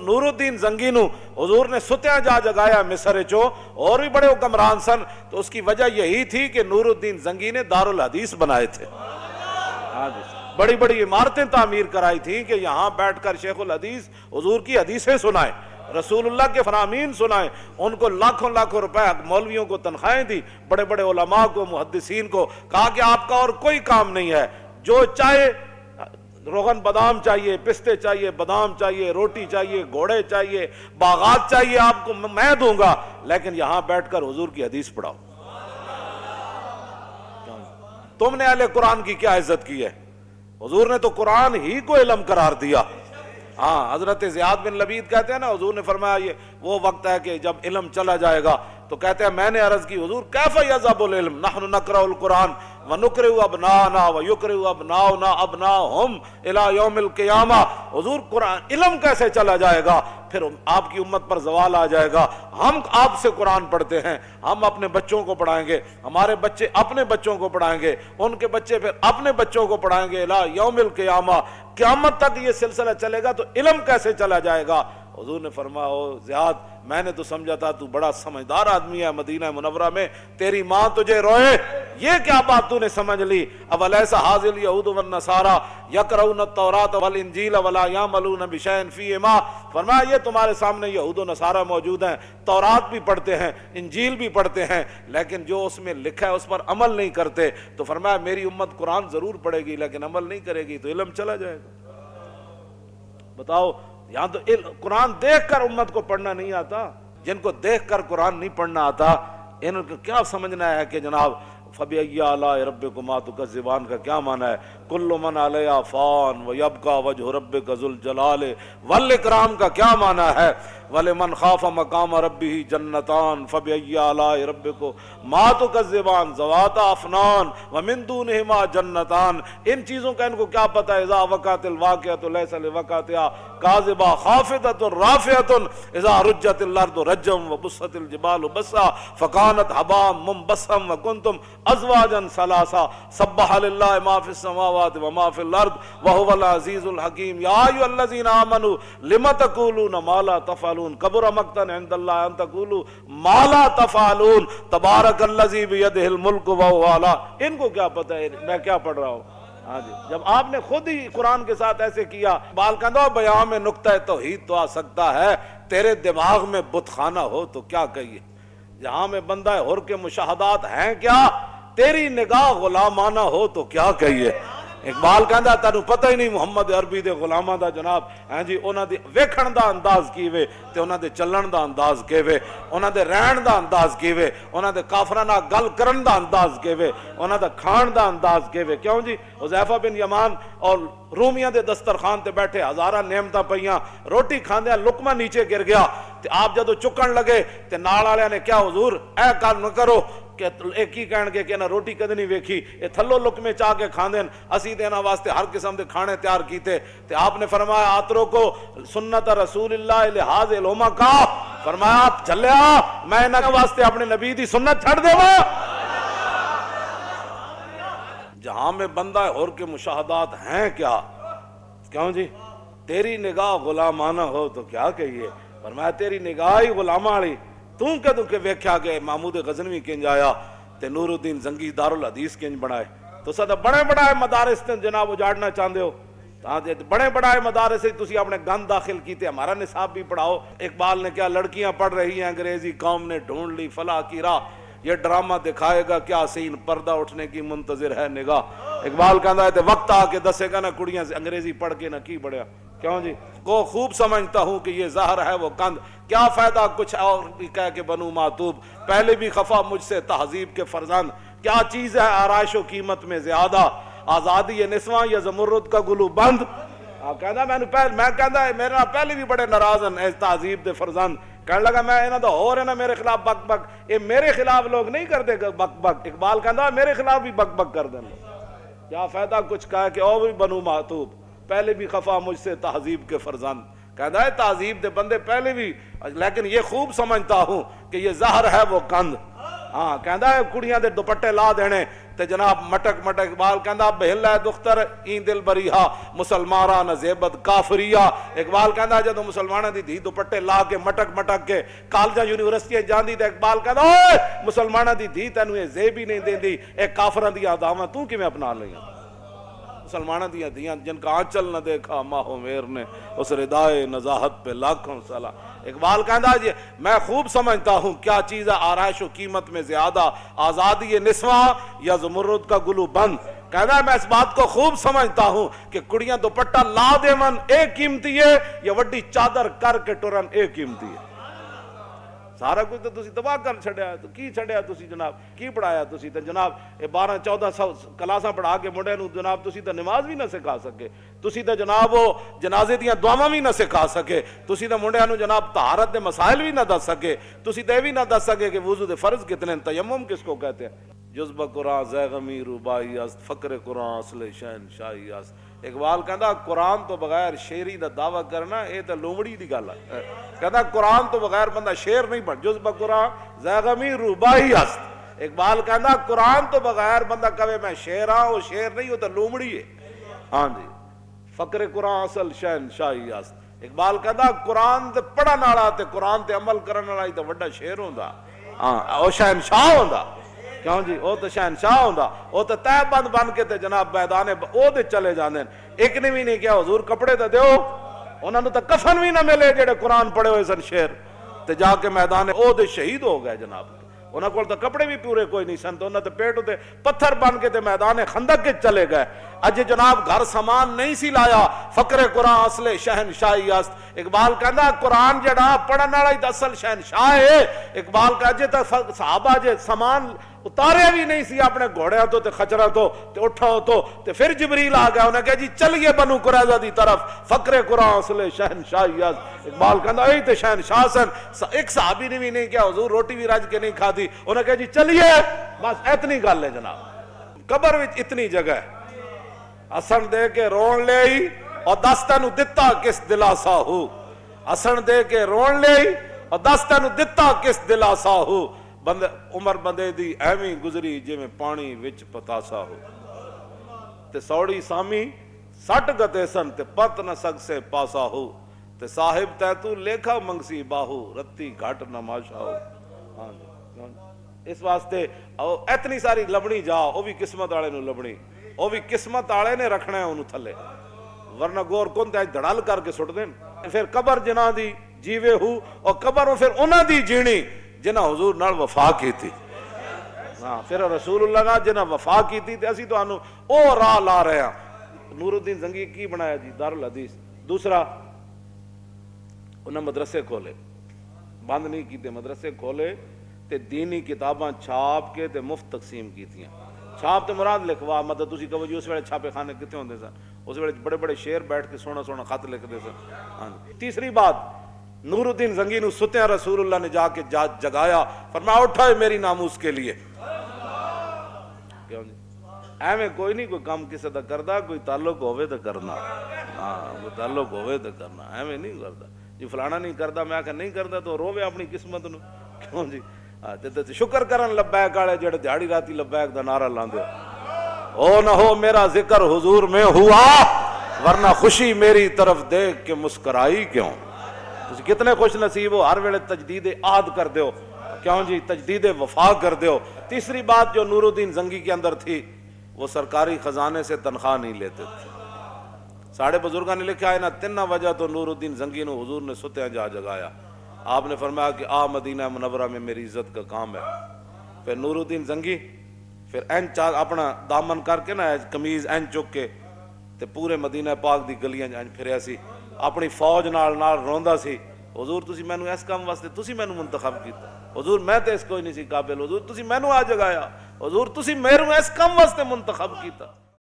نور الدین زنگی نو حضور نے ستیاں جا جگایا مصر چو، اور بھی بڑے حکمران سن، تو اس کی وجہ یہی تھی کہ نور الدین زنگی نے دارالحدیث بنائے تھے، بڑی بڑی عمارتیں تعمیر کرائی تھیں کہ یہاں بیٹھ کر شیخ الحدیث حضور کی حدیثیں سنائیں، رسول اللہ کے فرامین سنائیں، ان کو لاکھوں لاکھوں روپے مولویوں کو تنخواہیں دی، بڑے بڑے علماء کو، محدثین کو، کہا کہ آپ کا اور کوئی کام نہیں ہے، جو چاہے روغن بادام چاہیے، پستے چاہیے، بادام چاہیے، روٹی چاہیے، گھوڑے چاہیے، باغات چاہیے، آپ کو میں دوں گا، لیکن یہاں بیٹھ کر حضور کی حدیث پڑھاؤ۔ تم نے اہل قرآن کی کیا عزت کی ہے؟ حضور نے تو قرآن ہی کو علم قرار دیا۔ ہاں، حضرت زیاد بن لبید کہتے ہیں نا، حضور نے فرمایا یہ وہ وقت ہے کہ جب علم چلا جائے گا، تو کہتے ہیں میں نے عرض کی حضور کیف یذهب العلم نحن نقرأ القرآن ونقرئ ابناءنا ويقرئ ابناؤنا ابناءهم الى يوم القیامہ، حضور قرآن علم کیسے چلا جائے گا؟ پھر آپ کی امت پر زوال آ جائے گا، ہم آپ سے قرآن پڑھتے ہیں، ہم اپنے بچوں کو پڑھائیں گے، ہمارے بچے اپنے بچوں کو پڑھائیں گے، ان کے بچے پھر اپنے بچوں کو پڑھائیں گے، الى یوم القیامہ، قیامت تک یہ سلسلہ چلے گا، تو علم کیسے چلا جائے گا؟ حضور نے فرمایا او زیاد، میں نے تو سمجھا تھا تو بڑا سمجھدار آدمی ہے، مدینہ منورہ میں تیری ماں تجھے روئے، یہ کیا بات تو نے سمجھ لی؟ اولیس ھذا الیہود والنصارى یقرؤون التوراۃ والانجیل ولا یعملون بشیء فیہما، فرمایا یہ تمہارے سامنے یہود و نصارہ موجود ہیں، تورات بھی پڑھتے ہیں، انجیل بھی پڑھتے ہیں، لیکن جو اس میں لکھا ہے اس پر عمل نہیں کرتے، تو فرمایا میری امت قرآن ضرور پڑھے گی لیکن عمل نہیں کرے گی تو علم چلا جائے گا۔ بتاؤ، یہاں تو قرآن دیکھ کر امت کو پڑھنا نہیں آتا، جن کو دیکھ کر قرآن نہیں پڑھنا آتا ان کو کیا سمجھنا ہے کہ جناب فَبِأَيِّ آلَاءِ رَبِّكُمَا تُكَذِّبَانِ کا کیا معنی ہے؟ كُلُّ مَنْ عَلَيْهَا فَانٍ وَيَبْقَى وَجْهُ رَبِّكَ ذُو الْجَلَالِ وَالْإِكْرَامِ کا کیا معنی ہے؟ وَلِمَنْ خَافَ مَقَامَ رَبِّهِ جَنَّتَانِ فَبِأَيِّ آلَاءِ رَبِّكُمَا تُكَذِّبَانِ ذَوَاتَا أَفْنَانٍ وَمِن دُونِهِمَا جَنَّتَانِ، ان چیزوں کا ان کو کیا پتہ ہے؟ اذا وقعت الواقعۃ ليس لوقعتها كاذبہ خافضۃ رافعۃ اذا رجت الارض رجا وبست الجبال بسا فكانت هباء منبثا وكنتم ازواجا ثلاثا سبح لله ما في السماوات وما في الارض وهو العزيز الحكيم يا ايها الذين امنوا لم تقولون ما لا تفعلون كبر مقتا عند الله ان تقولوا ما لا تفعلون تبارك الذي بيده الملك وهو على، ان کو کیا پتہ ہے میں کیا پڑھ رہا ہوں؟ ہاں جی، جب آپ نے خود ہی قرآن کے ساتھ ایسے کیا، بال کندھا بیان میں نقطہ توحید تو آ سکتا ہے، تیرے دماغ میں بت خانہ ہو تو کیا کہیے؟ جہاں میں بندہ حر کے مشاہدات ہیں کیا، تیری نگاہ غلامانہ ہو تو کیا کہیے؟ اقبال کہندا تینوں پتہ ہی نہیں محمد عربی دے غلاماں دا جناب، ہاں جی، انہاں دی ویکھن دا انداز کیویں تے انہاں دے چلن دا انداز کیویں، انہاں دے رہن دا انداز کیویں، انہاں دے کافراں نال گل کرن دا انداز کیویں، انہاں دا کھان دا انداز کیویں۔ کیوں جی؟ حذیفہ بن یمان اور رومیاں دے دسترخوان تے بیٹھے، ہزاراں نعمتاں پئیاں، روٹی کھاندیاں لقمہ نیچے گر گیا تے آپ جدوں چکن لگے تے نال والےاں نے کیا حضور اے کل نہ کرو، کہ ایک ہی کہن گے کہ نہ روٹی کدی نہیں ویکھی، یہ تھلو لقمے چاہ کے کھاندے، اسی دینا واسطے ہر قسم دے کھانے تیار کیتے، تے آپ نے فرمایا آترو کو سنت رسول اللہ لحاظ الہما کا، فرمایا آپ چلیا میں انہاں واسطے اپنے نبی دی سنت چھڑ دیواں۔ جہاں میں بندہ حر کے مشاہدات ہیں کیا، کیوں جی؟ تیری نگاہ غلامانہ ہو تو کیا کہیے؟ فرمایا تیری نگاہ ہی غلامہ والی، تو کدوں کہ ویکھیا کہ محمود غزنوی کنج آیا تے نور الدین زنگی دارالحدیث کنج بنائے، تو سدا بڑے بڑے مدارس تے جناب اجاڑنا چاہتے ہو، بڑے بڑے مدارس سے تسی اپنے گند داخل کیتے، ہمارا نصاب بھی پڑھاؤ۔ اقبال نے کیا لڑکیاں پڑھ رہی ہیں انگریزی، قوم نے ڈھونڈ لی فلاح کی راہ، یہ ڈرامہ دکھائے گا کیا سین، پردہ اٹھنے کی منتظر ہے نگاہ۔ اقبال کہتا ہے تے وقت آ کے دسے گا نا کڑیاں سے انگریزی پڑھ کے نہ کی بڑھیا، کیوں جی؟ کو خوب سمجھتا ہوں کہ یہ زہر ہے وہ کند، کیا فائدہ کچھ اور بھی کہہ کے بنوں معتوب، پہلے بھی خفا مجھ سے تہذیب کے فرزند، کیا چیز ہے آرائش و قیمت میں زیادہ، آزادی یہ نسواں یا زمرد کا گلو بند۔ کہنا میں کہندا میرا پہلے بھی بڑے ناراض ہیں تہذیب دے فرزند، کہنے لگا میں انہاں دا ہور ہے نا میرے خلاف بک بک، یہ میرے خلاف لوگ نہیں کرتے بک بک، اقبال کہندا میرے خلاف بھی بک بک کر دیں، کیا فائدہ کچھ کہا کہ او بھی بنو معتوب، پہلے بھی خفا مجھ سے تہذیب کے فرزند۔ کہتا ہے تہذیب دے بندے پہلے بھی، لیکن یہ خوب سمجھتا ہوں کہ یہ زہر ہے وہ کند۔ ہاں کہندا ہے کڑیاں دے دوپٹے لا دینے تے جناب مٹک مٹک اقبال کہندا بہل ہے دختر این دل بریہا مسلمانہ نزیبت کافریہ. اقبال کہندا جدو مسلمانہ دی دھی دوپٹے لا کے مٹک مٹک کے کالجاں یونیورسٹیاں جاندی تے اقبال کہندا اوے مسلمانہ دی دھی تینوں یہ زیب ہی نہیں دیندی، اے کافراں دی اداواں تو کیویں اپنا لئیاں؟ مسلمانہ دیا دیاں جن کا آنچل نہ دیکھا ماہو میر نے اس ردائے نزاہت پہ لاکھوں سالہ. اقبال کہندا جی میں خوب سمجھتا ہوں کیا چیز ہے آرائش و قیمت میں زیادہ، آزادی نسواں یا زمرد کا گلو بند. کہندا میں اس بات کو خوب سمجھتا ہوں کہ کڑیاں دوپٹہ لا دے من ایک قیمتی ہے یا وڈی چادر کر کے ٹرن ایک قیمتی ہے. سارا کچھ تو تسی تباہ کر چھڑیا ہے، تو کی چھڑیا تسی جناب، کی پڑھایا تسی تے جناب 12-14 کلاساں پڑھا کے منڈے نو جناب تسی تے نماز بھی نہ سکھا سکے، تسی تے جناب وہ جنازے دیاں دعاواں بھی نہ سکھا سکے، تسی تے منڈے نو جناب طہارت دے مسائل بھی نہ دس سکے، تسی تے بھی نہ دس سکے کہ وضو دے فرض کتنے ہیں، تیمم کس کو کہتے ہیں. جذبہ قرآن زیغمی روبائی است، فقر قرآن اصل شہنشاہی است. اقبال کہندا قرآن تو بغیر شیری دا دعویٰ کرنا اے تے لومڑی دی گل ہے. کہندا قرآن تو بغیر بندہ شیر نہیں بن. جذبہ قرآن زیغمی روبائی است. اقبال کہندا قرآن تو بغیر بندہ کہے میں شیر ہاں، وہ شیر نہیں، وہ تے لومڑی ہے. ہاں جی فقر قرآن اصل شہنشاہی است. اقبال کہندا قرآن تے پڑھن والا تے قرآن تے عمل کرن والا تے وڈا شیر ہوندا، ہاں او شہنشاہ ہوندا. کیوں جی وہ تو شہنشاہ ہوندا، وہ تو تہ بند بن کے تے جناب میدان او دے چلے جاندے. ایک نے بھی نہیں کیا حضور کپڑے تے دیو، انہاں نوں تے کفن بھی نہ ملے جڑے قرآن پڑھے ہوئے سن شیر تے جا کے میدان او دے شہید ہو گئے جناب. انہاں کول تے کپڑے بھی پورے کوئی نہیں سن، تو انہاں تے پیٹ تے پتھر بن کے تے میدان خندق کے چلے گئے. اج جناب گھر سامان نہیں سی لایا، فقر قرآن اصل شہنشاہی است. اقبال کہندا قرآن جڑا پڑھن والا ہی اصل شہنشاہ ہے. اقبال کہا جے تے صحابہ جے سامان اتارے بھی نہیں سی اپنے گھوڑیاں تو تے خچرہ تو تے اٹھاؤ تو تے پھر جبریل آ گیا، انہیں کہا جی چلیے بنو قریظہ دی طرف، فقر قرآن اصل شہنشاہی است. اقبال کہندا اے تے شہنشاہ سن. ایک صحابی نے بھی نہیں کیا حضور روٹی بھی رج کے نہیں کھادی، انہیں کہا جی چلیے بس اتنی گل ہے جناب. قبر وچ اتنی جگہ ہے، اسن دے کے رون لے اور دس تینوں دتا کس دلاسا ہو. اسن دے کے رون لے اور دس تینوں دتا کس دلاسا ہو. بندے عمر بندے دی ایویں گزری جی میں پانی وچ پتاسا ہو. تے سوڑی سامی سٹ گتے سن تے پت نہ سگ سے پاسا ہو. تے صاحب تے تو لیکھا منگسی باہو رتی گھٹ نماشا ہو. ہاں جی اس واسطے اتنی ساری لبنی جا او بھی قسمت والے نو لبنی، او بھی قسمت والے نے رکھنا ہے انہوں تھلے، ورنہ گور کون تے دھڑال کر کے سٹ دین. پھر قبر جنہاں دی جیوے ہو اور قبر پھر انہاں دی جیڑی جنہ حضور نال وفا کی تھی. ہاں پھر رسول اللہ نال جنہ وفا کی تھی تے اسی تو انہوں او راہ لا رہے ہیں. نور الدین زنگی کی بنایا جی دارالحدیث. دوسرا انہاں مدرسے کھولے، بند نہیں کیتے، مدرسے کھولے تے دینی کتاباں چھاپ کے تے مفت تقسیم کیتیاں. چھاپ تے مراد لکھوا مطلب تسی کہو جی اس ویلے چھاپے خانے کتے ہوندے سن، اس ویلے بڑے بڑے شعر بیٹھ کے سونا سونا خط لکھتے سن. تیسری بات نور الدین زنگی نو ستیاں رسول اللہ نے جا کے جگایا، فرمایا اٹھا ہے میری ناموس کے لیے. کیوں جی ایویں کوئی نہیں کوئی کام کسے دا کردا، کوئی تعلق ہوئے تو کرنا. ہاں کوئی تعلق ہوئے تو کرنا، ایویں نہیں کردا جی فلانا نہیں کردا میں آکھا نہیں کردا تو روے اپنی قسمت نو. کیوں جی شکر کرن لبیک والے جڑے دیہڑی راتی لبیک دا نعرہ لاندے او نہ ہو میرا ذکر حضور میں ہوا ورنہ خوشی میری طرف دیکھ کے مسکرائی کیوں. تسی کتنے خوش نصیب ہو ہر ویلے تجدید عہد کر دیو. کیوں جی تجدید وفا کر دیو. تیسری بات جو نور الدین زنگی کے اندر تھی وہ سرکاری خزانے سے تنخواہ نہیں لیتے تھے. ساڑھے بزرگاں نے لکھا ہے نا تین وجہ تو نور الدین زنگی نو حضور نے ستیاں جا جگایا. آپ نے فرمایا کہ آ مدینہ منورہ میں میری عزت کا کام ہے. پھر نور الدین زنگی پھر این اپنا دامن کر کے نا کمیز این چک کے تے پورے مدینہ پاک دی گلیاں این پھریا سی، اپنی فوج نال روندا سی حضور تسی مینوں اس کام واسطے تسی مینوں منتخب کیتا. حضور میں تے اس کوئی نہیں سی قابل، حضور تسی مینوں آ جگایا، حضور تسی میرے اس کام واسطے منتخب کیتا.